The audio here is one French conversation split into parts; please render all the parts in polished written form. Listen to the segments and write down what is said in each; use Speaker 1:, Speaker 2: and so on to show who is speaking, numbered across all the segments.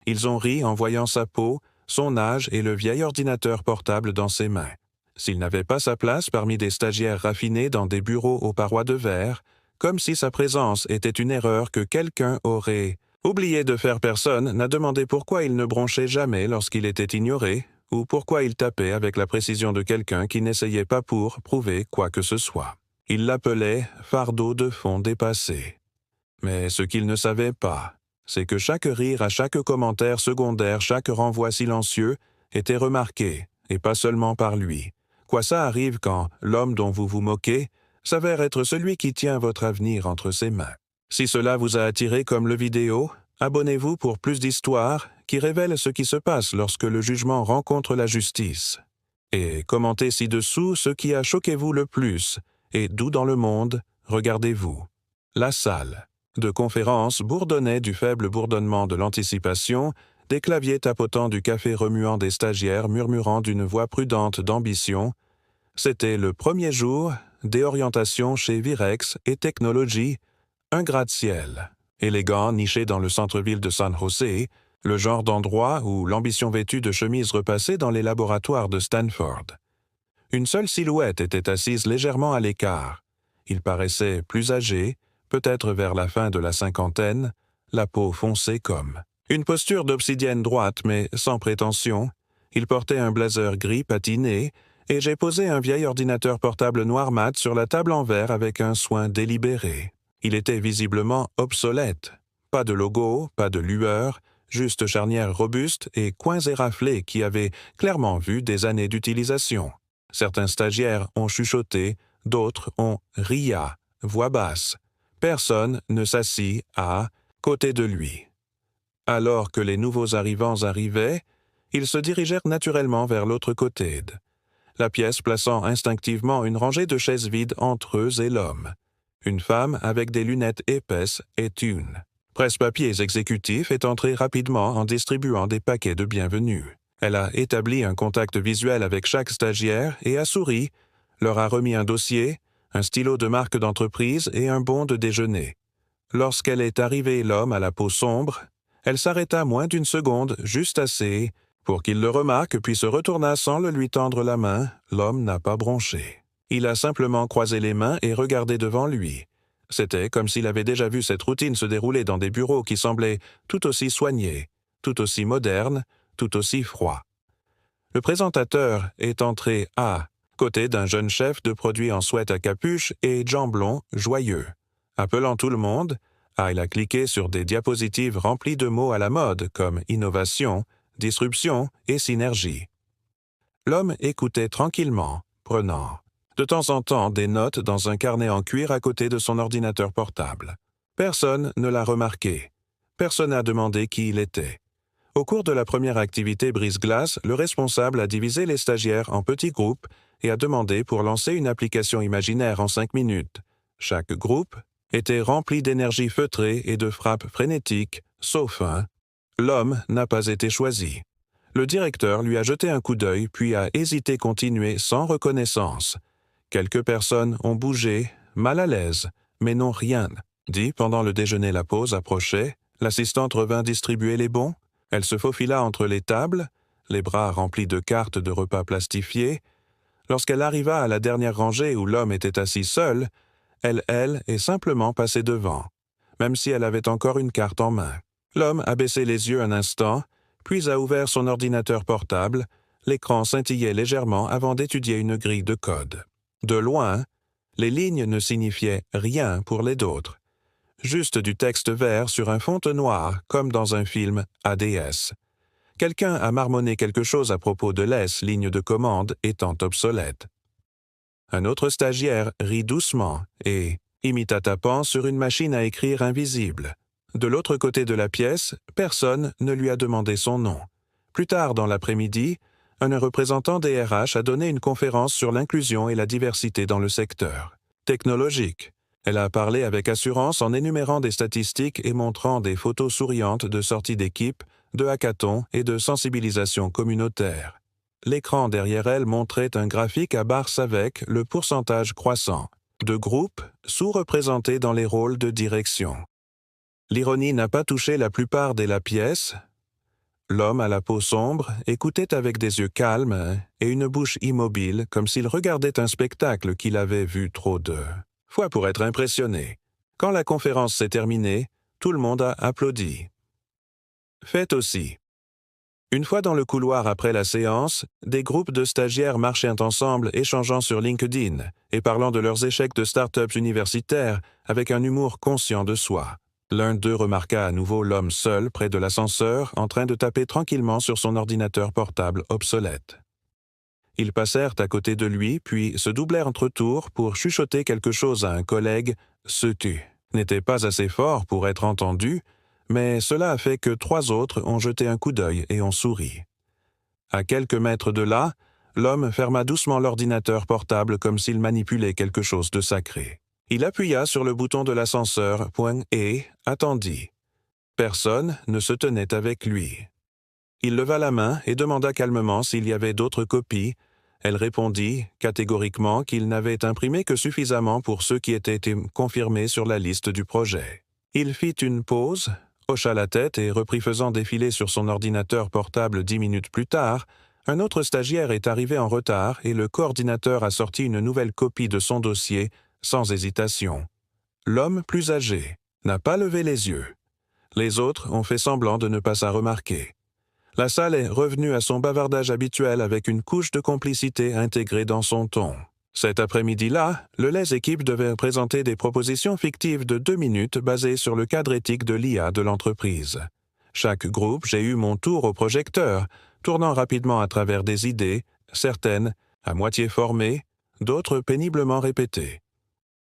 Speaker 1: Ils ont ri en voyant sa peau, son âge et le vieil ordinateur portable dans ses mains. S'il n'avait pas sa place parmi des stagiaires raffinés dans des bureaux aux parois de verre, comme si sa présence était une erreur que quelqu'un aurait oublié de faire. Personne n'a demandé pourquoi il ne bronchait jamais lorsqu'il était ignoré, ou pourquoi il tapait avec la précision de quelqu'un qui n'essayait pas pour prouver quoi que ce soit. Il l'appelait « fardeau de fond dépassé ». Mais ce qu'il ne savait pas, c'est que chaque rire à chaque commentaire secondaire, chaque renvoi silencieux, était remarqué, et pas seulement par lui. Quoi ça arrive quand l'homme dont vous vous moquez s'avère être celui qui tient votre avenir entre ses mains. Si cela vous a attiré comme le vidéo, abonnez-vous pour plus d'histoires qui révèlent ce qui se passe lorsque le jugement rencontre la justice. Et commentez ci-dessous ce qui a choqué vous le plus et d'où dans le monde regardez-vous. La salle de conférence bourdonnait du faible bourdonnement de l'anticipation, des claviers tapotant, du café remuant, des stagiaires murmurant d'une voix prudente d'ambition. C'était le premier jour des orientations chez Virex et Technologies, un gratte-ciel, élégant, niché dans le centre-ville de San José, le genre d'endroit où l'ambition vêtue de chemises repassait dans les laboratoires de Stanford. Une seule silhouette était assise légèrement à l'écart. Il paraissait plus âgé, peut-être vers la fin de la cinquantaine, la peau foncée comme une posture d'obsidienne droite mais sans prétention. Il portait un blazer gris patiné, et j'ai posé un vieil ordinateur portable noir mat sur la table en verre avec un soin délibéré. Il était visiblement obsolète. Pas de logo, pas de lueur, juste charnière robuste et coins éraflés qui avaient clairement vu des années d'utilisation. Certains stagiaires ont chuchoté, d'autres ont ri à voix basse. Personne ne s'assit à côté de lui. Alors que les nouveaux arrivants arrivaient, ils se dirigèrent naturellement vers l'autre côté, la pièce plaçant instinctivement une rangée de chaises vides entre eux et l'homme. Une femme avec des lunettes épaisses et une presse-papiers exécutif est entrée rapidement en distribuant des paquets de bienvenue. Elle a établi un contact visuel avec chaque stagiaire et a souri, leur a remis un dossier, un stylo de marque d'entreprise et un bon de déjeuner. Lorsqu'elle est arrivée, l'homme à la peau sombre, elle s'arrêta moins d'une seconde, juste assez, pour qu'il le remarque, puis se retourna sans le lui tendre la main. L'homme n'a pas bronché. Il a simplement croisé les mains et regardé devant lui. C'était comme s'il avait déjà vu cette routine se dérouler dans des bureaux qui semblaient tout aussi soignés, tout aussi modernes, tout aussi froids. Le présentateur est entré à côté d'un jeune chef de produit en sweat à capuche et jamblon joyeux. Appelant tout le monde, il a cliqué sur des diapositives remplies de mots à la mode comme innovation, disruption et synergie. L'homme écoutait tranquillement, prenant de temps en temps des notes dans un carnet en cuir à côté de son ordinateur portable. Personne ne l'a remarqué. Personne n'a demandé qui il était. Au cours de la première activité brise-glace, le responsable a divisé les stagiaires en petits groupes et a demandé pour lancer une application imaginaire en 5 minutes. Chaque groupe était rempli d'énergie feutrée et de frappes frénétiques, sauf un. L'homme n'a pas été choisi. Le directeur lui a jeté un coup d'œil puis a hésité continuer sans reconnaissance. Quelques personnes ont bougé, mal à l'aise, mais n'ont rien dit pendant le déjeuner. La pause approchait, l'assistante revint distribuer les bons. Elle se faufila entre les tables, les bras remplis de cartes de repas plastifiées. Lorsqu'elle arriva à la dernière rangée où l'homme était assis seul, elle est simplement passée devant, même si elle avait encore une carte en main. L'homme a baissé les yeux un instant, puis a ouvert son ordinateur portable. L'écran scintillait légèrement avant d'étudier une grille de code. De loin, les lignes ne signifiaient rien pour les autres. Juste du texte vert sur un fond noir, comme dans un film ADS. Quelqu'un a marmonné quelque chose à propos de ligne de commande étant obsolète. Un autre stagiaire rit doucement et imita tapant sur une machine à écrire invisible. De l'autre côté de la pièce, personne ne lui a demandé son nom. Plus tard dans l'après-midi, un représentant des RH a donné une conférence sur l'inclusion et la diversité dans le secteur technologique. Elle a parlé avec assurance en énumérant des statistiques et montrant des photos souriantes de sorties d'équipe, de hackathons et de sensibilisation communautaire. L'écran derrière elle montrait un graphique à barres avec le pourcentage croissant de groupes sous-représentés dans les rôles de direction. L'ironie n'a pas touché la plupart de la pièce. L'homme à la peau sombre écoutait avec des yeux calmes et une bouche immobile, comme s'il regardait un spectacle qu'il avait vu trop de fois pour être impressionné. Quand la conférence s'est terminée, tout le monde a applaudi. Faites aussi. Une fois dans le couloir après la séance, des groupes de stagiaires marchaient ensemble échangeant sur LinkedIn et parlant de leurs échecs de start-up universitaires avec un humour conscient de soi. L'un d'eux remarqua à nouveau l'homme seul près de l'ascenseur en train de taper tranquillement sur son ordinateur portable obsolète. Ils passèrent à côté de lui, puis se doublèrent entre tours pour chuchoter quelque chose à un collègue. Ce tu n'était pas assez fort pour être entendu, mais cela a fait que 3 autres ont jeté un coup d'œil et ont souri. À quelques mètres de là, l'homme ferma doucement l'ordinateur portable comme s'il manipulait quelque chose de sacré. Il appuya sur le bouton de l'ascenseur, et attendit. Personne ne se tenait avec lui. Il leva la main et demanda calmement s'il y avait d'autres copies. Elle répondit catégoriquement qu'il n'avait imprimé que suffisamment pour ceux qui étaient confirmés sur la liste du projet. Il fit une pause, hocha la tête et reprit faisant défiler sur son ordinateur portable 10 minutes plus tard. Un autre stagiaire est arrivé en retard et le coordinateur a sorti une nouvelle copie de son dossier, sans hésitation. L'homme plus âgé n'a pas levé les yeux. Les autres ont fait semblant de ne pas s'en remarquer. La salle est revenue à son bavardage habituel avec une couche de complicité intégrée dans son ton. Cet après-midi-là, les équipes devaient présenter des propositions fictives de 2 minutes basées sur le cadre éthique de l'IA de l'entreprise. Chaque groupe, j'ai eu mon tour au projecteur, tournant rapidement à travers des idées, certaines à moitié formées, d'autres péniblement répétées.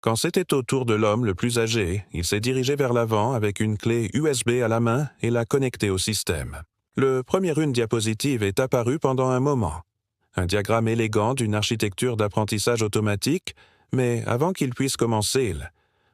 Speaker 1: Quand c'était au tour de l'homme le plus âgé, il s'est dirigé vers l'avant avec une clé USB à la main et l'a connectée au système. Le premier une diapositive est apparue pendant un moment. Un diagramme élégant d'une architecture d'apprentissage automatique, mais avant qu'il puisse commencer, le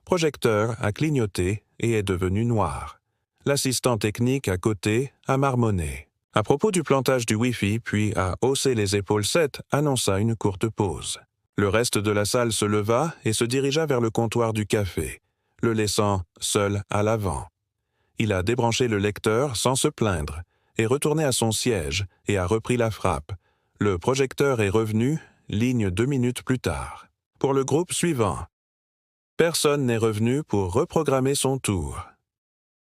Speaker 1: projecteur a clignoté et est devenu noir. L'assistant technique à côté a marmonné. À propos du plantage du Wi-Fi, puis a haussé les épaules annonça une courte pause. Le reste de la salle se leva et se dirigea vers le comptoir du café, le laissant seul à l'avant. Il a débranché le lecteur sans se plaindre, est retourné à son siège et a repris la frappe. Le projecteur est revenu, ligne 2 minutes plus tard. Pour le groupe suivant. Personne n'est revenu pour reprogrammer son tour.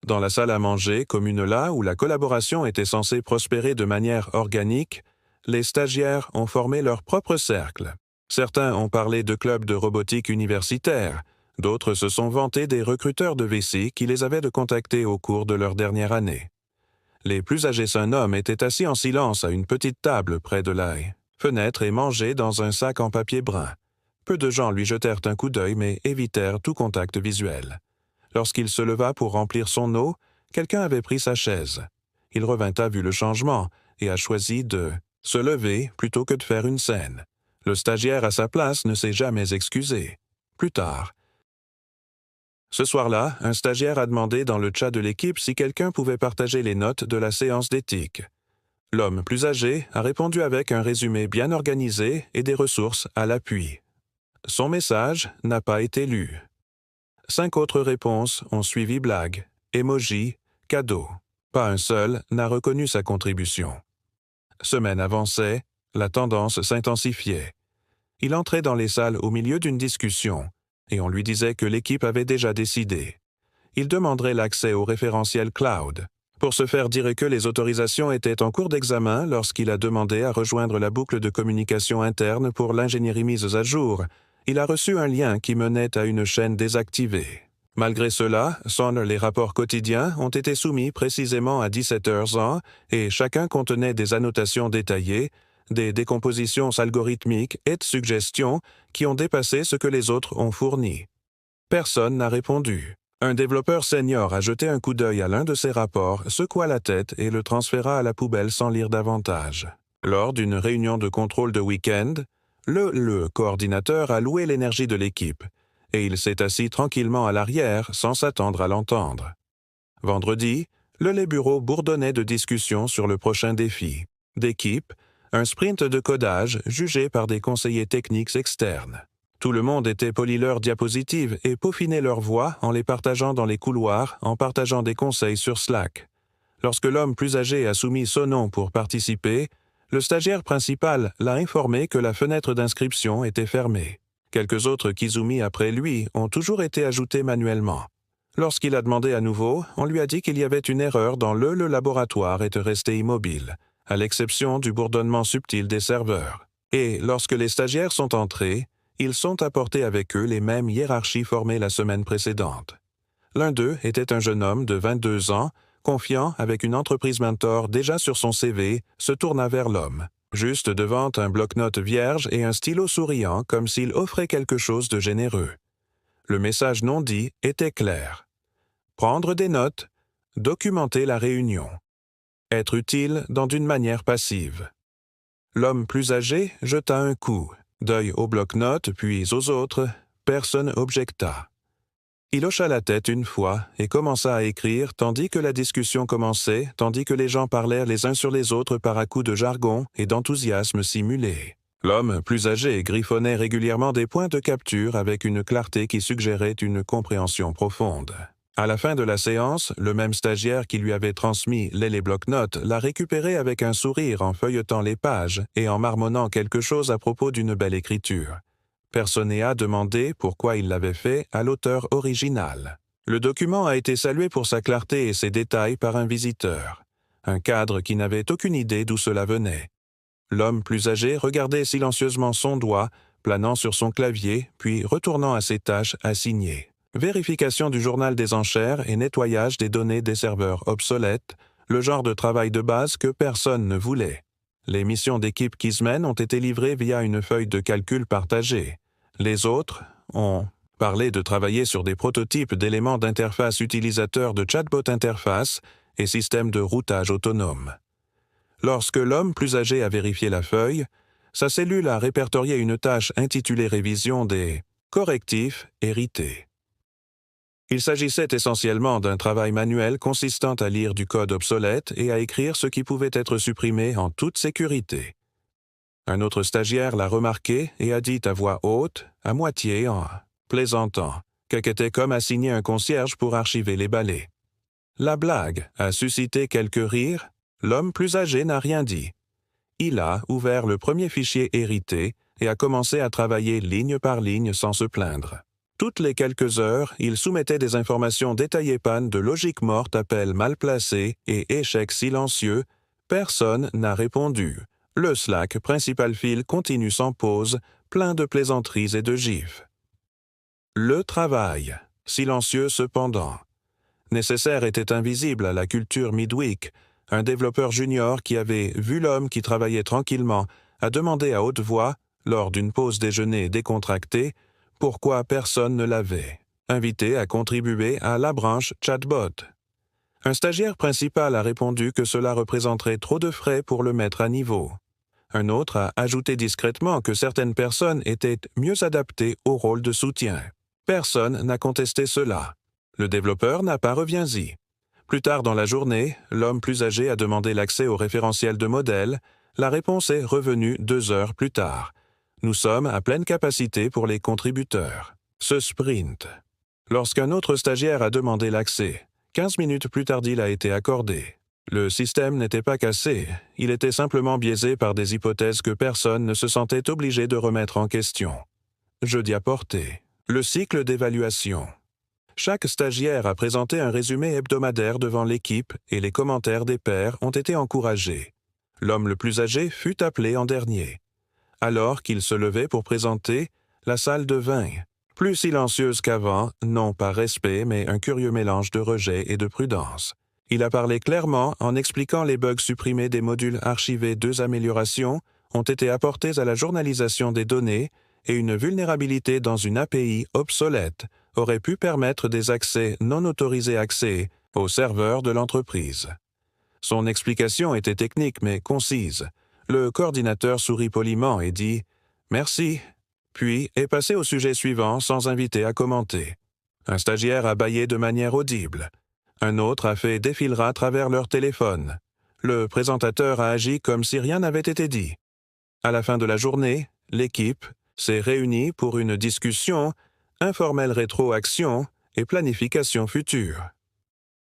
Speaker 1: Dans la salle à manger, commune là où la collaboration était censée prospérer de manière organique, les stagiaires ont formé leur propre cercle. Certains ont parlé de clubs de robotique universitaire, d'autres se sont vantés des recruteurs de VC qui les avaient contactés au cours de leur dernière année. Les plus âgés hommes étaient assis en silence à une petite table près de la fenêtre et mangeaient dans un sac en papier brun. Peu de gens lui jetèrent un coup d'œil mais évitèrent tout contact visuel. Lorsqu'il se leva pour remplir son eau, quelqu'un avait pris sa chaise. Il revint à vu le changement et a choisi de se lever plutôt que de faire une scène. Le stagiaire à sa place ne s'est jamais excusé. Plus tard. Ce soir-là, un stagiaire a demandé dans le chat de l'équipe si quelqu'un pouvait partager les notes de la séance d'éthique. L'homme plus âgé a répondu avec un résumé bien organisé et des ressources à l'appui. Son message n'a pas été lu. 5 autres réponses ont suivi blagues, émojis, cadeaux. Pas un seul n'a reconnu sa contribution. Semaine avançait, la tendance s'intensifiait. Il entrait dans les salles au milieu d'une discussion, et on lui disait que l'équipe avait déjà décidé. Il demanderait l'accès au référentiel cloud. Pour se faire dire que les autorisations étaient en cours d'examen lorsqu'il a demandé à rejoindre la boucle de communication interne pour l'ingénierie mise à jour, il a reçu un lien qui menait à une chaîne désactivée. Malgré cela, les rapports quotidiens ont été soumis précisément à 17h et chacun contenait des annotations détaillées, des décompositions algorithmiques et de suggestions qui ont dépassé ce que les autres ont fourni. Personne n'a répondu. Un développeur senior a jeté un coup d'œil à l'un de ces rapports, secoua la tête et le transféra à la poubelle sans lire davantage. Lors d'une réunion de contrôle de week-end, le coordinateur a loué l'énergie de l'équipe, et il s'est assis tranquillement à l'arrière sans s'attendre à l'entendre. Vendredi, les bureaux bourdonnaient de discussions sur le prochain défi. D'équipe, un sprint de codage jugé par des conseillers techniques externes. Tout le monde était poli leurs diapositives et peaufinait leurs voix en les partageant dans les couloirs, en partageant des conseils sur Slack. Lorsque l'homme plus âgé a soumis son nom pour participer, le stagiaire principal l'a informé que la fenêtre d'inscription était fermée. Quelques autres Kizumi après lui ont toujours été ajoutés manuellement. Lorsqu'il a demandé à nouveau, on lui a dit qu'il y avait une erreur dans le laboratoire était resté immobile, à l'exception du bourdonnement subtil des serveurs. Et lorsque les stagiaires sont entrés, ils sont apportés avec eux les mêmes hiérarchies formées la semaine précédente. L'un d'eux était un jeune homme de 22 ans, confiant avec une entreprise mentor déjà sur son CV, se tourna vers l'homme, juste devant un bloc-notes vierge et un stylo souriant comme s'il offrait quelque chose de généreux. Le message non dit était clair. Prendre des notes, documenter la réunion. Être utile d'une manière passive. L'homme plus âgé jeta un coup d'œil au bloc-notes puis aux autres, personne objecta. Il hocha la tête une fois et commença à écrire tandis que la discussion commençait, tandis que les gens parlèrent les uns sur les autres par à-coups de jargon et d'enthousiasme simulé. L'homme plus âgé griffonnait régulièrement des points de capture avec une clarté qui suggérait une compréhension profonde. À la fin de la séance, le même stagiaire qui lui avait transmis les bloc-notes l'a récupéré avec un sourire en feuilletant les pages et en marmonnant quelque chose à propos d'une belle écriture. Personne n'a demandé pourquoi il l'avait fait à l'auteur original. Le document a été salué pour sa clarté et ses détails par un visiteur, un cadre qui n'avait aucune idée d'où cela venait. L'homme plus âgé regardait silencieusement son doigt, planant sur son clavier, puis retournant à ses tâches à signer. Vérification du journal des enchères et nettoyage des données des serveurs obsolètes, le genre de travail de base que personne ne voulait. Les missions d'équipe Kizmen ont été livrées via une feuille de calcul partagée. Les autres ont parlé de travailler sur des prototypes d'éléments d'interface utilisateurs de chatbot interface et systèmes de routage autonome. Lorsque l'homme plus âgé a vérifié la feuille, sa cellule a répertorié une tâche intitulée Révision des correctifs hérités. Il s'agissait essentiellement d'un travail manuel consistant à lire du code obsolète et à écrire ce qui pouvait être supprimé en toute sécurité. Un autre stagiaire l'a remarqué et a dit à voix haute, à moitié en plaisantant, qu'était comme assigner un concierge pour archiver les balais. La blague a suscité quelques rires, l'homme plus âgé n'a rien dit. Il a ouvert le premier fichier hérité et a commencé à travailler ligne par ligne sans se plaindre. Toutes les quelques heures, il soumettait des informations détaillées panne de logique morte, appels mal placés et échecs silencieux. Personne n'a répondu. Le Slack, principal fil, continue sans pause, plein de plaisanteries et de gifs. Le travail, silencieux cependant. Nécessaire était invisible à la culture midweek. Un développeur junior qui avait vu l'homme qui travaillait tranquillement a demandé à haute voix, lors d'une pause déjeuner décontractée, pourquoi personne ne l'avait invité à contribuer à la branche chatbot. Un stagiaire principal a répondu que cela représenterait trop de frais pour le mettre à niveau. Un autre a ajouté discrètement que certaines personnes étaient mieux adaptées au rôle de soutien. Personne n'a contesté cela. Le développeur n'a pas reviens-y. Plus tard dans la journée, l'homme plus âgé a demandé l'accès au référentiel de modèle. La réponse est revenue 2 heures plus tard. Nous sommes à pleine capacité pour les contributeurs. Ce sprint. Lorsqu'un autre stagiaire a demandé l'accès, 15 minutes plus tard il a été accordé. Le système n'était pas cassé, il était simplement biaisé par des hypothèses que personne ne se sentait obligé de remettre en question. Jeudi apporté. Le cycle d'évaluation. Chaque stagiaire a présenté un résumé hebdomadaire devant l'équipe et les commentaires des pairs ont été encouragés. L'homme le plus âgé fut appelé en dernier. Alors qu'il se levait pour présenter, la salle devint plus silencieuse qu'avant, non par respect, mais un curieux mélange de rejet et de prudence. Il a parlé clairement en expliquant les bugs supprimés des modules archivés. 2 améliorations ont été apportées à la journalisation des données et une vulnérabilité dans une API obsolète aurait pu permettre des accès non autorisés aux serveurs de l'entreprise. Son explication était technique mais concise. Le coordinateur sourit poliment et dit « Merci », puis est passé au sujet suivant sans inviter à commenter. Un stagiaire a bâillé de manière audible. Un autre a fait défilera à travers leur téléphone. Le présentateur a agi comme si rien n'avait été dit. À la fin de la journée, l'équipe s'est réunie pour une discussion, informelle rétroaction et planification future.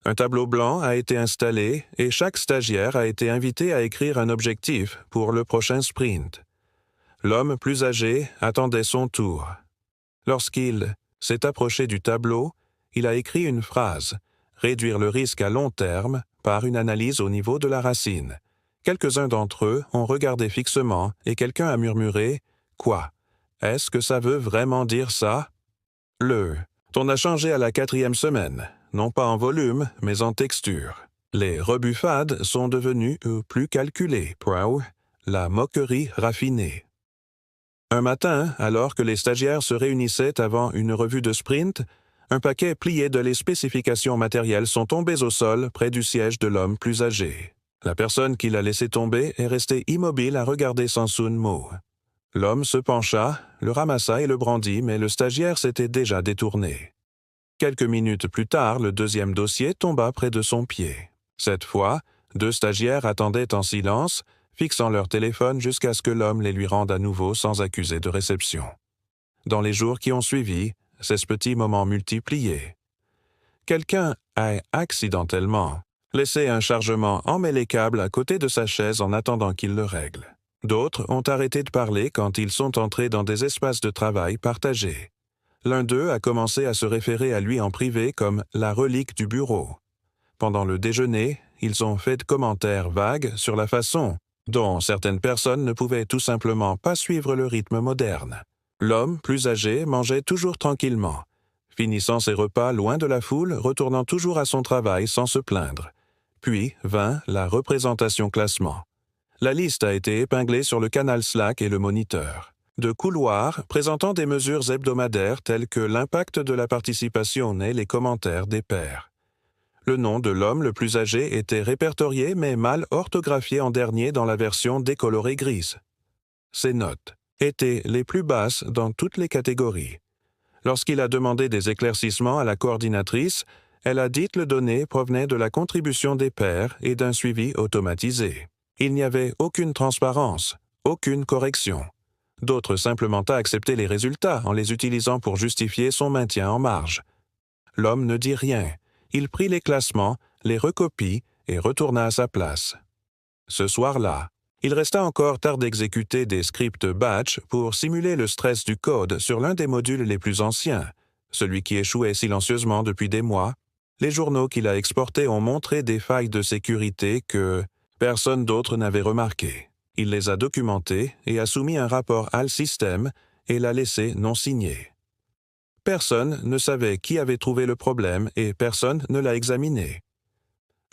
Speaker 1: Un tableau blanc a été installé et chaque stagiaire a été invité à écrire un objectif pour le prochain sprint. L'homme plus âgé attendait son tour. Lorsqu'il s'est approché du tableau, il a écrit une phrase « Réduire le risque à long terme par une analyse au niveau de la racine ». Quelques-uns d'entre eux ont regardé fixement et quelqu'un a murmuré « Quoi? Est-ce que ça veut vraiment dire ça? » On a changé à la 4e semaine, non pas en volume, mais en texture. Les rebuffades sont devenues plus calculées, la moquerie raffinée. Un matin, alors que les stagiaires se réunissaient avant une revue de sprint, un paquet plié de les spécifications matérielles sont tombés au sol près du siège de l'homme plus âgé. La personne qui l'a laissé tomber est restée immobile à regarder sans son mot. L'homme se pencha, le ramassa et le brandit, mais le stagiaire s'était déjà détourné. Quelques minutes plus tard, le deuxième dossier tomba près de son pied. Cette fois, 2 stagiaires attendaient en silence, fixant leur téléphone jusqu'à ce que l'homme les lui rende à nouveau sans accuser de réception. Dans les jours qui ont suivi, ces petits moments multipliés. Quelqu'un a accidentellement laissé un chargement emmêlé-câble à côté de sa chaise en attendant qu'il le règle. D'autres ont arrêté de parler quand ils sont entrés dans des espaces de travail partagés. L'un d'eux a commencé à se référer à lui en privé comme « la relique du bureau ». Pendant le déjeuner, ils ont fait de commentaires vagues sur la façon dont certaines personnes ne pouvaient tout simplement pas suivre le rythme moderne. L'homme, plus âgé, mangeait toujours tranquillement, finissant ses repas loin de la foule, retournant toujours à son travail sans se plaindre. Puis vint la représentation classement. La liste a été épinglée sur le canal Slack et le moniteur. De couloirs présentant des mesures hebdomadaires telles que l'impact de la participation et les commentaires des pairs. Le nom de l'homme le plus âgé était répertorié mais mal orthographié en dernier dans la version décolorée grise. Ses notes étaient les plus basses dans toutes les catégories. Lorsqu'il a demandé des éclaircissements à la coordinatrice, elle a dit que les données provenaient de la contribution des pairs et d'un suivi automatisé. Il n'y avait aucune transparence, aucune correction. D'autres simplement a accepté les résultats en les utilisant pour justifier son maintien en marge. L'homme ne dit rien. Il prit les classements, les recopie et retourna à sa place. Ce soir-là, il resta encore tard d'exécuter des scripts batch pour simuler le stress du code sur l'un des modules les plus anciens, celui qui échouait silencieusement depuis des mois. Les journaux qu'il a exportés ont montré des failles de sécurité que personne d'autre n'avait remarquées. Il les a documentées et a soumis un rapport al système et l'a laissé non signé. Personne ne savait qui avait trouvé le problème et personne ne l'a examiné.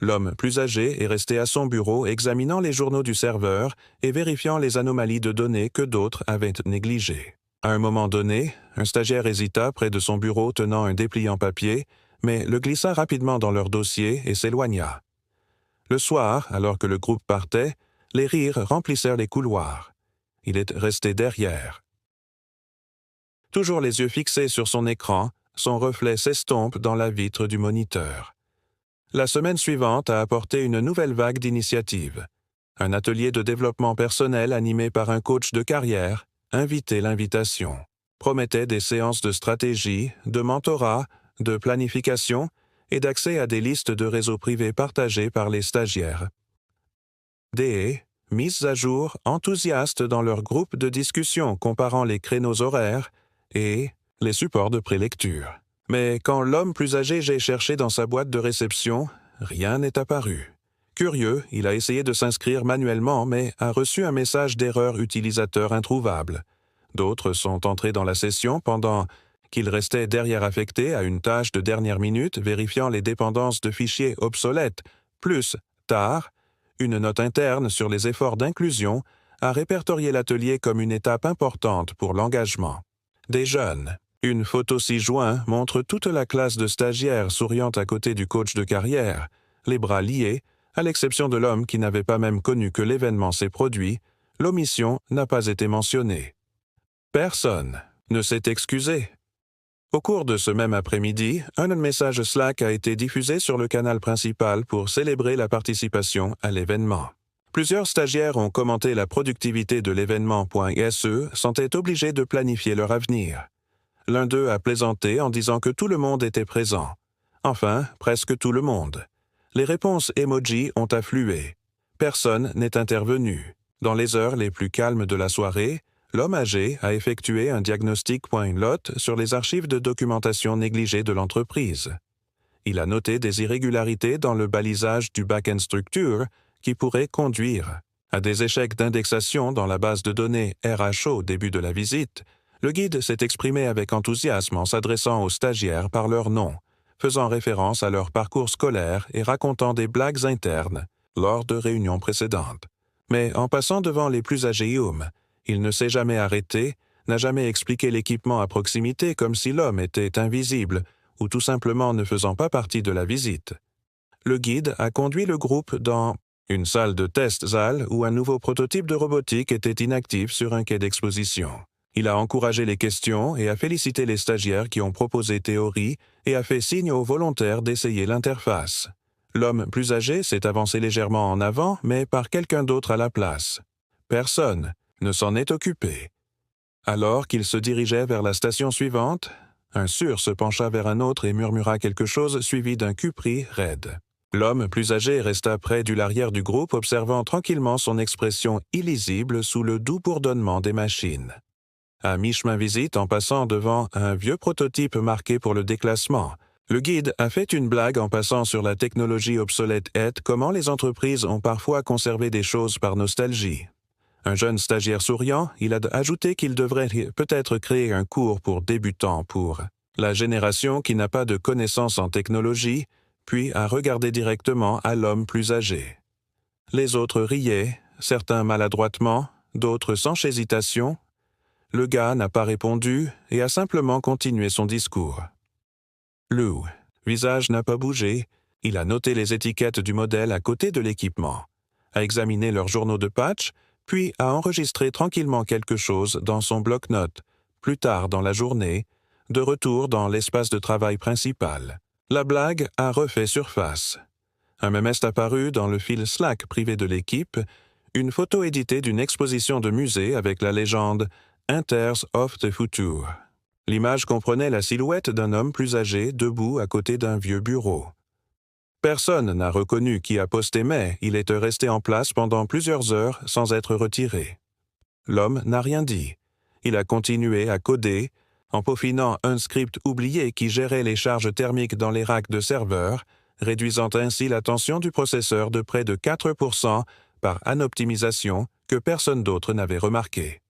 Speaker 1: L'homme plus âgé est resté à son bureau examinant les journaux du serveur et vérifiant les anomalies de données que d'autres avaient négligées. À un moment donné, un stagiaire hésita près de son bureau tenant un dépliant papier, mais le glissa rapidement dans leur dossier et s'éloigna. Le soir, alors que le groupe partait, les rires remplissèrent les couloirs. Il est resté derrière. Toujours les yeux fixés sur son écran, son reflet s'estompe dans la vitre du moniteur. La semaine suivante a apporté une nouvelle vague d'initiatives. Un atelier de développement personnel animé par un coach de carrière, invité l'invitation, promettait des séances de stratégie, de mentorat, de planification et d'accès à des listes de réseaux privés partagées par les stagiaires. Des mises à jour enthousiastes dans leur groupe de discussion comparant les créneaux horaires et les supports de prélecture. Mais quand l'homme plus âgé j'ai cherché dans sa boîte de réception, rien n'est apparu. Curieux, il a essayé de s'inscrire manuellement, mais a reçu un message d'erreur utilisateur introuvable. D'autres sont entrés dans la session pendant qu'il restait derrière affecté à une tâche de dernière minute vérifiant les dépendances de fichiers obsolètes. Plus tard, une note interne sur les efforts d'inclusion a répertorié l'atelier comme une étape importante pour l'engagement. Des jeunes. Une photo ci-joint montre toute la classe de stagiaires souriant à côté du coach de carrière, les bras liés, à l'exception de l'homme qui n'avait pas même connu que l'événement s'est produit, l'omission n'a pas été mentionnée. Personne ne s'est excusé. Au cours de ce même après-midi, un message Slack a été diffusé sur le canal principal pour célébrer la participation à l'événement. Plusieurs stagiaires ont commenté la productivité de l'événement.se sentaient obligés de planifier leur avenir. L'un d'eux a plaisanté en disant que tout le monde était présent. Enfin, presque tout le monde. Les réponses emoji ont afflué. Personne n'est intervenu. Dans les heures les plus calmes de la soirée, l'homme âgé a effectué un diagnostic.lot sur les archives de documentation négligées de l'entreprise. Il a noté des irrégularités dans le balisage du back-end structure qui pourraient conduire à des échecs d'indexation dans la base de données RH au début de la visite. Le guide s'est exprimé avec enthousiasme en s'adressant aux stagiaires par leur nom, faisant référence à leur parcours scolaire et racontant des blagues internes lors de réunions précédentes. Mais en passant devant les plus âgés il ne s'est jamais arrêté, n'a jamais expliqué l'équipement à proximité comme si l'homme était invisible ou tout simplement ne faisant pas partie de la visite. Le guide a conduit le groupe dans une salle de test ZAL où un nouveau prototype de robotique était inactif sur un quai d'exposition. Il a encouragé les questions et a félicité les stagiaires qui ont proposé théorie et a fait signe aux volontaires d'essayer l'interface. L'homme plus âgé s'est avancé légèrement en avant, mais par quelqu'un d'autre à la place. Personne ne s'en est occupé. Alors qu'il se dirigeait vers la station suivante, un sûr se pencha vers un autre et murmura quelque chose suivi d'un cupri raide. L'homme plus âgé resta près de l'arrière du groupe observant tranquillement son expression illisible sous le doux bourdonnement des machines. À mi-chemin visite, en passant devant un vieux prototype marqué pour le déclassement, le guide a fait une blague en passant sur la technologie obsolète et comment les entreprises ont parfois conservé des choses par nostalgie. Un jeune stagiaire souriant, il a ajouté qu'il devrait peut-être créer un cours pour débutants pour la génération qui n'a pas de connaissances en technologie, puis a regardé directement à l'homme plus âgé. Les autres riaient, certains maladroitement, d'autres sans hésitation. Le gars n'a pas répondu et a simplement continué son discours. Lou, visage n'a pas bougé, il a noté les étiquettes du modèle à côté de l'équipement, a examiné leurs journaux de patch, puis a enregistré tranquillement quelque chose dans son bloc-notes, plus tard dans la journée, de retour dans l'espace de travail principal. La blague a refait surface. Un mème est apparu dans le fil Slack privé de l'équipe, une photo éditée d'une exposition de musée avec la légende « Inters of the Future ». L'image comprenait la silhouette d'un homme plus âgé debout à côté d'un vieux bureau. Personne n'a reconnu qui a posté mais il était resté en place pendant plusieurs heures sans être retiré. L'homme n'a rien dit. Il a continué à coder, en peaufinant un script oublié qui gérait les charges thermiques dans les racks de serveurs, réduisant ainsi la tension du processeur de près de 4% par anoptimisation que personne d'autre n'avait remarqué.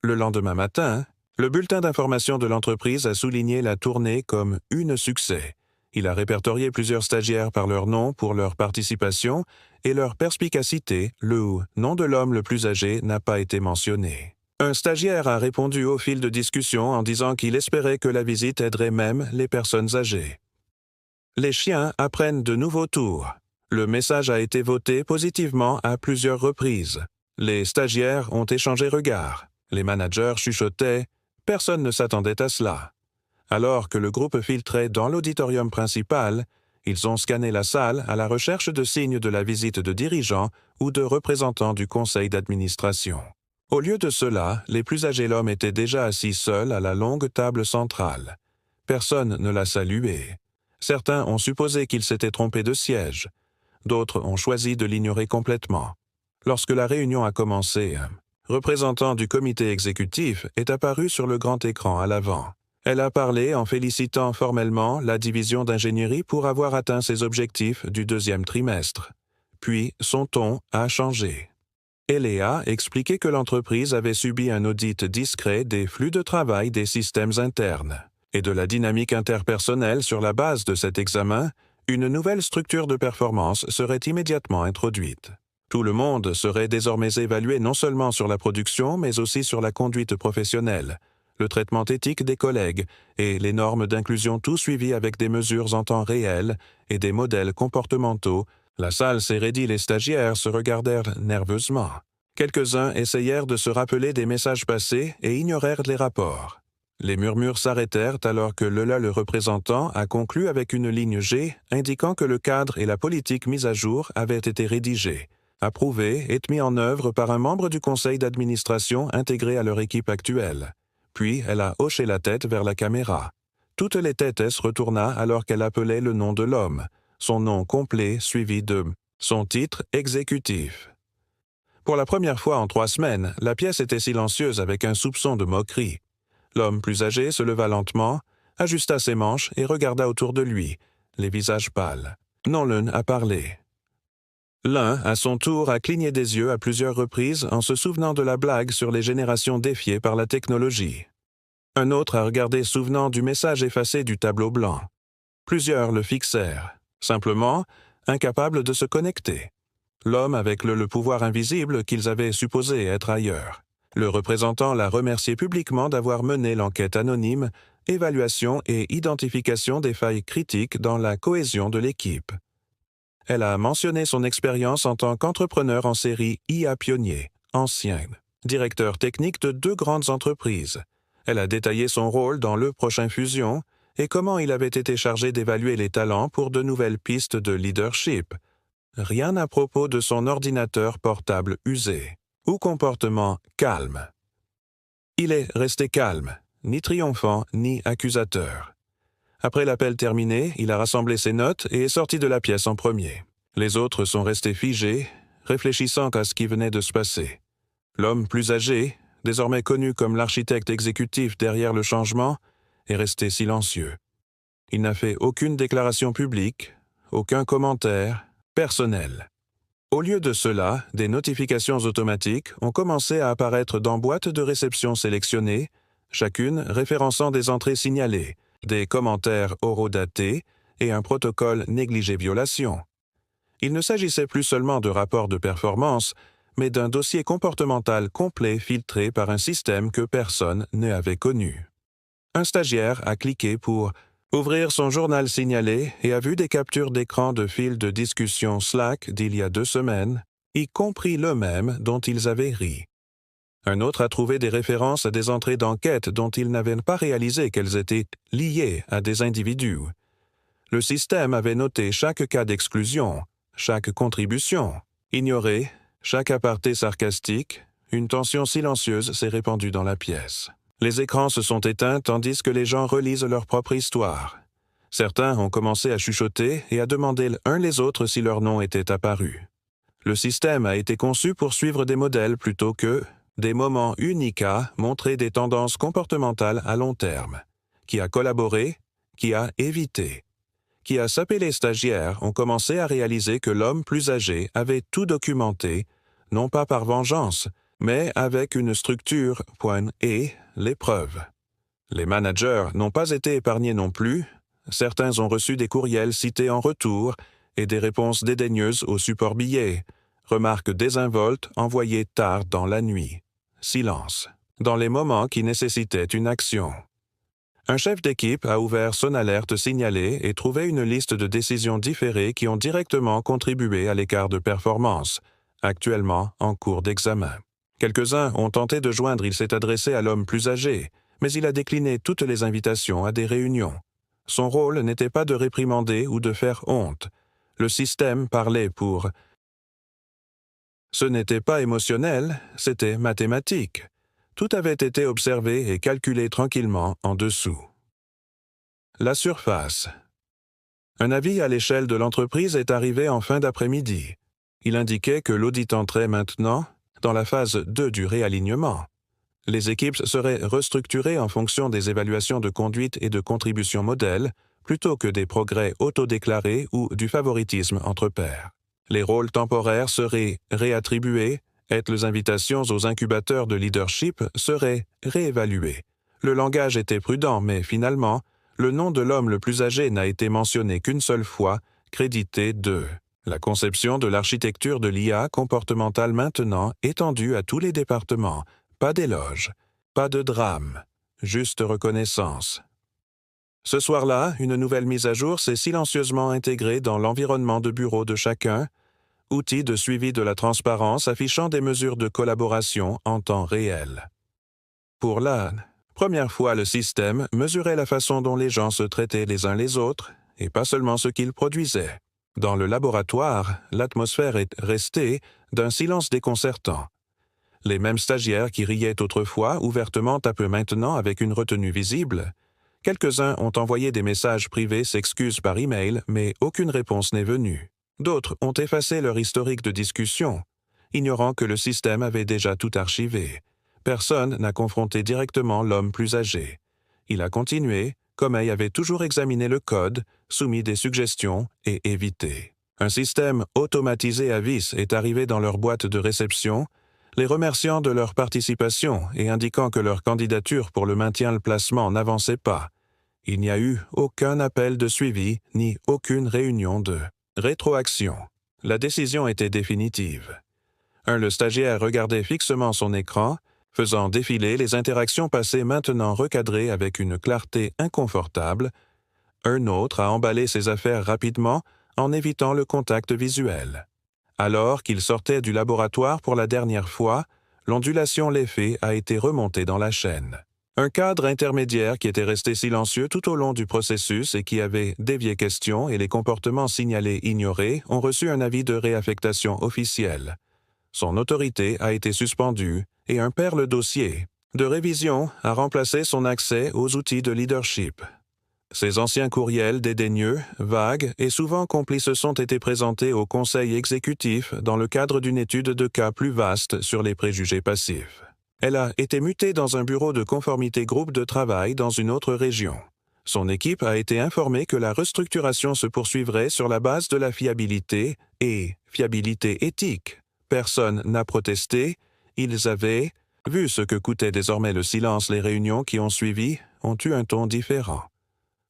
Speaker 1: Le lendemain matin, le bulletin d'information de l'entreprise a souligné la tournée comme une succès. Il a répertorié plusieurs stagiaires par leur nom pour leur participation et leur perspicacité, le nom de l'homme le plus âgé n'a pas été mentionné. Un stagiaire a répondu au fil de discussion en disant qu'il espérait que la visite aiderait même les personnes âgées. Les chiens apprennent de nouveaux tours. Le message a été voté positivement à plusieurs reprises. Les stagiaires ont échangé regards. Les managers chuchotaient. Personne ne s'attendait à cela. Alors que le groupe filtrait dans l'auditorium principal, ils ont scanné la salle à la recherche de signes de la visite de dirigeants ou de représentants du conseil d'administration. Au lieu de cela, les plus âgés l'homme était déjà assis seul à la longue table centrale. Personne ne l'a salué. Certains ont supposé qu'il s'était trompé de siège. D'autres ont choisi de l'ignorer complètement. Lorsque la réunion a commencé, un représentant du comité exécutif est apparu sur le grand écran à l'avant. Elle a parlé en félicitant formellement la division d'ingénierie pour avoir atteint ses objectifs du deuxième trimestre. Puis, son ton a changé. Eléa expliquait que l'entreprise avait subi un audit discret des flux de travail des systèmes internes et de la dynamique interpersonnelle. Sur la base de cet examen, une nouvelle structure de performance serait immédiatement introduite. Tout le monde serait désormais évalué non seulement sur la production, mais aussi sur la conduite professionnelle, le traitement éthique des collègues et les normes d'inclusion, tout suivi avec des mesures en temps réel et des modèles comportementaux. La salle s'est raidie, les stagiaires se regardèrent nerveusement. Quelques-uns essayèrent de se rappeler des messages passés et ignorèrent les rapports. Les murmures s'arrêtèrent alors que le représentant a conclu avec une ligne G indiquant que le cadre et la politique mise à jour avaient été rédigés, approuvés et mis en œuvre par un membre du conseil d'administration intégré à leur équipe actuelle. Puis elle a hoché la tête vers la caméra. Toutes les têtes se retourna alors qu'elle appelait le nom de l'homme, son nom complet suivi de son titre exécutif. Pour la première fois en 3 semaines, la pièce était silencieuse avec un soupçon de moquerie. L'homme plus âgé se leva lentement, ajusta ses manches et regarda autour de lui, les visages pâles. Nolan a parlé. L'un, à son tour, a cligné des yeux à plusieurs reprises en se souvenant de la blague sur les générations défiées par la technologie. Un autre a regardé souvenant du message effacé du tableau blanc. Plusieurs le fixèrent, simplement incapables de se connecter. L'homme avec le pouvoir invisible qu'ils avaient supposé être ailleurs. Le représentant l'a remercié publiquement d'avoir mené l'enquête anonyme, évaluation et identification des failles critiques dans la cohésion de l'équipe. Elle a mentionné son expérience en tant qu'entrepreneur en série IA pionnier, ancien, directeur technique de 2 grandes entreprises. Elle a détaillé son rôle dans le prochain fusion et comment il avait été chargé d'évaluer les talents pour de nouvelles pistes de leadership. Rien à propos de son ordinateur portable usé ou comportement calme. Il est resté calme, ni triomphant ni accusateur. Après l'appel terminé, il a rassemblé ses notes et est sorti de la pièce en premier. Les autres sont restés figés, réfléchissant à ce qui venait de se passer. L'homme plus âgé, désormais connu comme l'architecte exécutif derrière le changement, est resté silencieux. Il n'a fait aucune déclaration publique, aucun commentaire, personnel. Au lieu de cela, des notifications automatiques ont commencé à apparaître dans boîtes de réception sélectionnées, chacune référençant des entrées signalées, des commentaires horodatés et un protocole négligé violation. Il ne s'agissait plus seulement de rapports de performance, mais d'un dossier comportemental complet filtré par un système que personne n'avait connu. Un stagiaire a cliqué pour ouvrir son journal signalé et a vu des captures d'écran de fils de discussion Slack d'il y a 2 semaines, y compris le même dont ils avaient ri. Un autre a trouvé des références à des entrées d'enquête dont il n'avait pas réalisé qu'elles étaient liées à des individus. Le système avait noté chaque cas d'exclusion, chaque contribution, ignoré, chaque aparté sarcastique. Une tension silencieuse s'est répandue dans la pièce. Les écrans se sont éteints tandis que les gens relisent leur propre histoire. Certains ont commencé à chuchoter et à demander l'un les autres si leur nom était apparu. Le système a été conçu pour suivre des modèles plutôt que des moments uniques à montrer des tendances comportementales à long terme. Qui a collaboré, qui a évité. Qui a sapé les stagiaires ont commencé à réaliser que l'homme plus âgé avait tout documenté, non pas par vengeance, mais avec une structure, et les preuves. Les managers n'ont pas été épargnés non plus. Certains ont reçu des courriels cités en retour et des réponses dédaigneuses au support billet. Remarques désinvoltes envoyées tard dans la nuit. Silence. Dans les moments qui nécessitaient une action. Un chef d'équipe a ouvert son alerte signalée et trouvé une liste de décisions différées qui ont directement contribué à l'écart de performance, actuellement en cours d'examen. Quelques-uns ont tenté de joindre, il s'est adressé à l'homme plus âgé, mais il a décliné toutes les invitations à des réunions. Son rôle n'était pas de réprimander ou de faire honte. Le système parlait pour... Ce n'était pas émotionnel, c'était mathématique. Tout avait été observé et calculé tranquillement en dessous. La surface. Un avis à l'échelle de l'entreprise est arrivé en fin d'après-midi. Il indiquait que l'audit entrait maintenant dans la phase 2 du réalignement. Les équipes seraient restructurées en fonction des évaluations de conduite et de contribution modèle, plutôt que des progrès autodéclarés ou du favoritisme entre pairs. Les rôles temporaires seraient réattribués, et les invitations aux incubateurs de leadership seraient réévaluées. Le langage était prudent, mais finalement, le nom de l'homme le plus âgé n'a été mentionné qu'une seule fois, crédité de la conception de l'architecture de l'IA comportementale maintenant étendue à tous les départements. Pas d'éloge, pas de drame, juste reconnaissance. Ce soir-là, une nouvelle mise à jour s'est silencieusement intégrée dans l'environnement de bureau de chacun, outil de suivi de la transparence affichant des mesures de collaboration en temps réel. Pour la première fois, le système mesurait la façon dont les gens se traitaient les uns les autres, et pas seulement ce qu'ils produisaient. Dans le laboratoire, l'atmosphère est restée d'un silence déconcertant. Les mêmes stagiaires qui riaient autrefois ouvertement tapent maintenant avec une retenue visible, Quelques-uns ont envoyé des messages privés s'excusent par email, mais aucune réponse n'est venue. D'autres ont effacé leur historique de discussion, ignorant que le système avait déjà tout archivé. Personne n'a confronté directement l'homme plus âgé. Il a continué, Comey avait toujours examiné le code, soumis des suggestions et évité. Un système automatisé à vis est arrivé dans leur boîte de réception, les remerciant de leur participation et indiquant que leur candidature pour le maintien le placement n'avançait pas. Il n'y a eu aucun appel de suivi ni aucune réunion de rétroaction. La décision était définitive. Le stagiaire regardait fixement son écran, faisant défiler les interactions passées maintenant recadrées avec une clarté inconfortable. Un autre a emballé ses affaires rapidement en évitant le contact visuel. Alors qu'il sortait du laboratoire pour la dernière fois, l'ondulation l'effet a été remontée dans la chaîne. Un cadre intermédiaire qui était resté silencieux tout au long du processus et qui avait dévié questions et les comportements signalés ignorés ont reçu un avis de réaffectation officiel. Son autorité a été suspendue et un perle dossier de révision a remplacé son accès aux outils de leadership. Ces anciens courriels dédaigneux, vagues et souvent complices ont été présentés au conseil exécutif dans le cadre d'une étude de cas plus vaste sur les préjugés passifs. Elle a été mutée dans un bureau de conformité groupe de travail dans une autre région. Son équipe a été informée que la restructuration se poursuivrait sur la base de la fiabilité et fiabilité éthique. Personne n'a protesté, ils avaient, vu ce que coûtait désormais le silence, les réunions qui ont suivi ont eu un ton différent.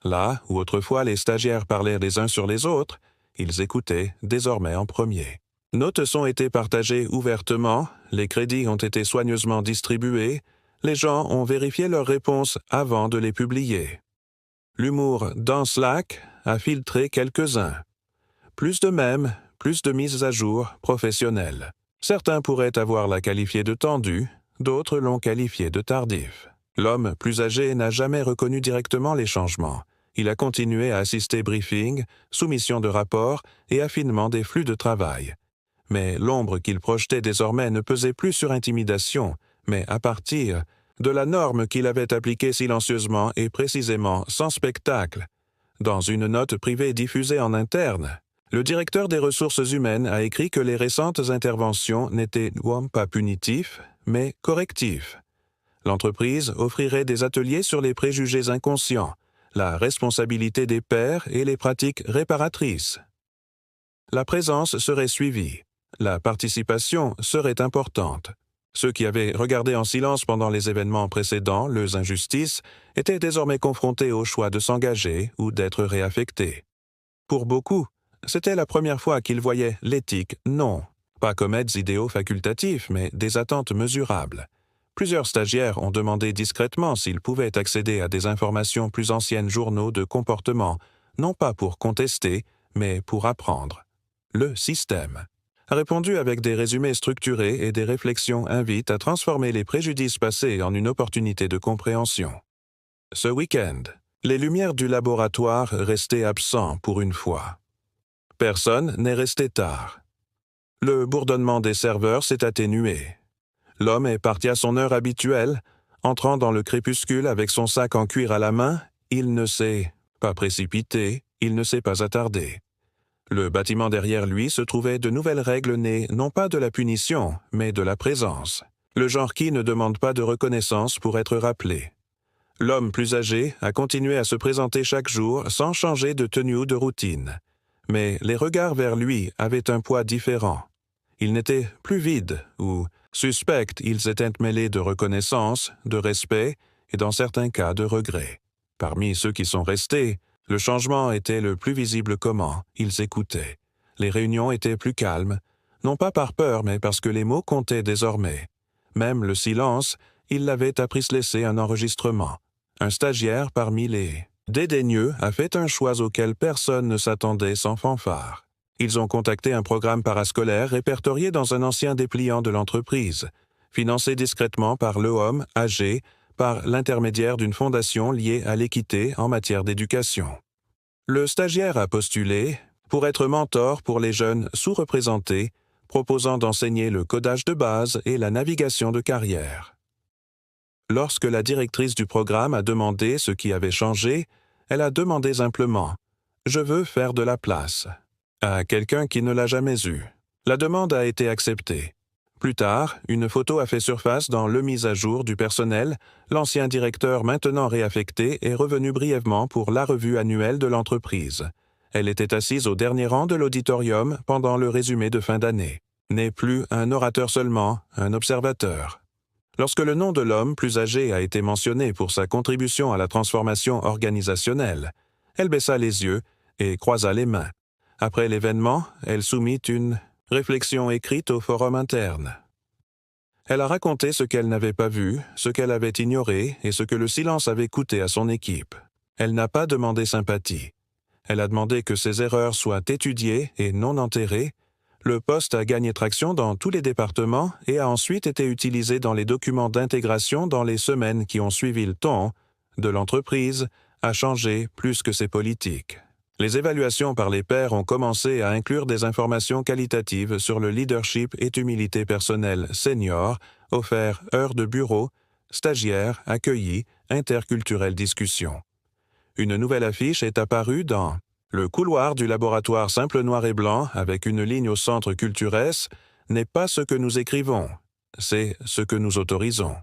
Speaker 1: Là où autrefois les stagiaires parlaient les uns sur les autres, ils écoutaient désormais en premier. Notes ont été partagées ouvertement, les crédits ont été soigneusement distribués, les gens ont vérifié leurs réponses avant de les publier. L'humour dans Slack a filtré quelques-uns. Plus de mèmes, plus de mises à jour professionnelles. Certains pourraient avoir la qualifiée de tendue, d'autres l'ont qualifiée de tardif. L'homme plus âgé n'a jamais reconnu directement les changements. Il a continué à assister briefing, soumission de rapports et affinement des flux de travail. Mais l'ombre qu'il projetait désormais ne pesait plus sur intimidation, mais à partir de la norme qu'il avait appliquée silencieusement et précisément sans spectacle. Dans une note privée diffusée en interne, le directeur des ressources humaines a écrit que les récentes interventions n'étaient pas punitifs, mais correctifs. L'entreprise offrirait des ateliers sur les préjugés inconscients, la responsabilité des pairs et les pratiques réparatrices. La présence serait suivie. La participation serait importante. Ceux qui avaient regardé en silence pendant les événements précédents, les injustices, étaient désormais confrontés au choix de s'engager ou d'être réaffectés. Pour beaucoup, c'était la première fois qu'ils voyaient l'éthique, non, pas comme aides idéaux facultatifs, mais des attentes mesurables. Plusieurs stagiaires ont demandé discrètement s'ils pouvaient accéder à des informations plus anciennes journaux de comportement, non pas pour contester, mais pour apprendre. Le système a répondu avec des résumés structurés et des réflexions invitent à transformer les préjudices passés en une opportunité de compréhension. Ce week-end, les lumières du laboratoire restaient absents pour une fois. Personne n'est resté tard. Le bourdonnement des serveurs s'est atténué. L'homme est parti à son heure habituelle, entrant dans le crépuscule avec son sac en cuir à la main, il ne s'est pas précipité, il ne s'est pas attardé. Le bâtiment derrière lui se trouvait de nouvelles règles nées non pas de la punition, mais de la présence. Le genre qui ne demande pas de reconnaissance pour être rappelé. L'homme plus âgé a continué à se présenter chaque jour sans changer de tenue ou de routine. Mais les regards vers lui avaient un poids différent. Ils n'étaient plus vides ou suspects, ils étaient mêlés de reconnaissance, de respect et dans certains cas de regret. Parmi ceux qui sont restés, le changement était le plus visible comment ils écoutaient. Les réunions étaient plus calmes, non pas par peur, mais parce que les mots comptaient désormais. Même le silence, ils l'avaient appris se laisser un enregistrement. Un stagiaire parmi les dédaigneux a fait un choix auquel personne ne s'attendait sans fanfare. Ils ont contacté un programme parascolaire répertorié dans un ancien dépliant de l'entreprise, financé discrètement par l'homme âgé, par l'intermédiaire d'une fondation liée à l'équité en matière d'éducation. Le stagiaire a postulé pour être mentor pour les jeunes sous-représentés, proposant d'enseigner le codage de base et la navigation de carrière. Lorsque la directrice du programme a demandé ce qui avait changé, elle a demandé simplement « Je veux faire de la place » à quelqu'un qui ne l'a jamais eu. La demande a été acceptée. Plus tard, une photo a fait surface dans le mise à jour du personnel. L'ancien directeur, maintenant réaffecté, est revenu brièvement pour la revue annuelle de l'entreprise. Elle était assise au dernier rang de l'auditorium pendant le résumé de fin d'année. N'est plus un orateur seulement, un observateur. Lorsque le nom de l'homme plus âgé a été mentionné pour sa contribution à la transformation organisationnelle, elle baissa les yeux et croisa les mains. Après l'événement, elle soumit une réflexion écrite au forum interne. Elle a raconté ce qu'elle n'avait pas vu, ce qu'elle avait ignoré et ce que le silence avait coûté à son équipe. Elle n'a pas demandé sympathie. Elle a demandé que ses erreurs soient étudiées et non enterrées. Le poste a gagné traction dans tous les départements et a ensuite été utilisé dans les documents d'intégration dans les semaines qui ont suivi. Le ton de l'entreprise a changé plus que ses politiques. Les évaluations par les pairs ont commencé à inclure des informations qualitatives sur le leadership et humilité personnelle senior, offert heures de bureau, stagiaires, accueillis, interculturelle discussion. Une nouvelle affiche est apparue dans le couloir du laboratoire simple noir et blanc avec une ligne au centre culturesse n'est pas ce que nous écrivons, c'est ce que nous autorisons.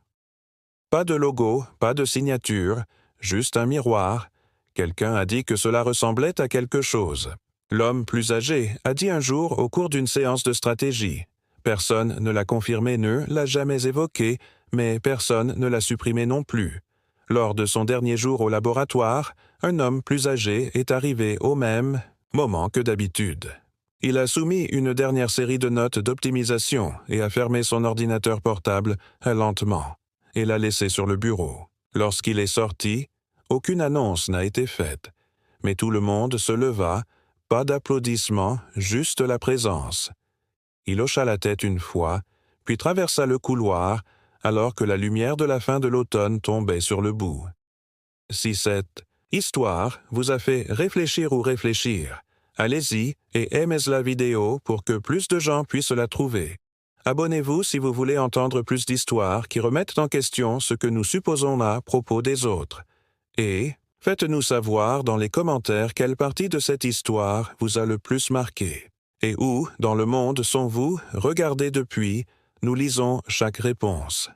Speaker 1: Pas de logo, pas de signature, juste un miroir. Quelqu'un a dit que cela ressemblait à quelque chose. L'homme plus âgé a dit un jour au cours d'une séance de stratégie. Personne ne l'a confirmé, ne l'a jamais évoqué, mais personne ne l'a supprimé non plus. Lors de son dernier jour au laboratoire, un homme plus âgé est arrivé au même moment que d'habitude. Il a soumis une dernière série de notes d'optimisation et a fermé son ordinateur portable lentement et l'a laissé sur le bureau. Lorsqu'il est sorti, aucune annonce n'a été faite, mais tout le monde se leva, pas d'applaudissements, juste la présence. Il hocha la tête une fois, puis traversa le couloir, alors que la lumière de la fin de l'automne tombait sur le bout. Si cette histoire vous a fait réfléchir ou réfléchir, allez-y et aimez la vidéo pour que plus de gens puissent la trouver. Abonnez-vous si vous voulez entendre plus d'histoires qui remettent en question ce que nous supposons à propos des autres. Et faites-nous savoir dans les commentaires quelle partie de cette histoire vous a le plus marqué. Et où, dans le monde, sont-vous? Regardez depuis, nous lisons chaque réponse.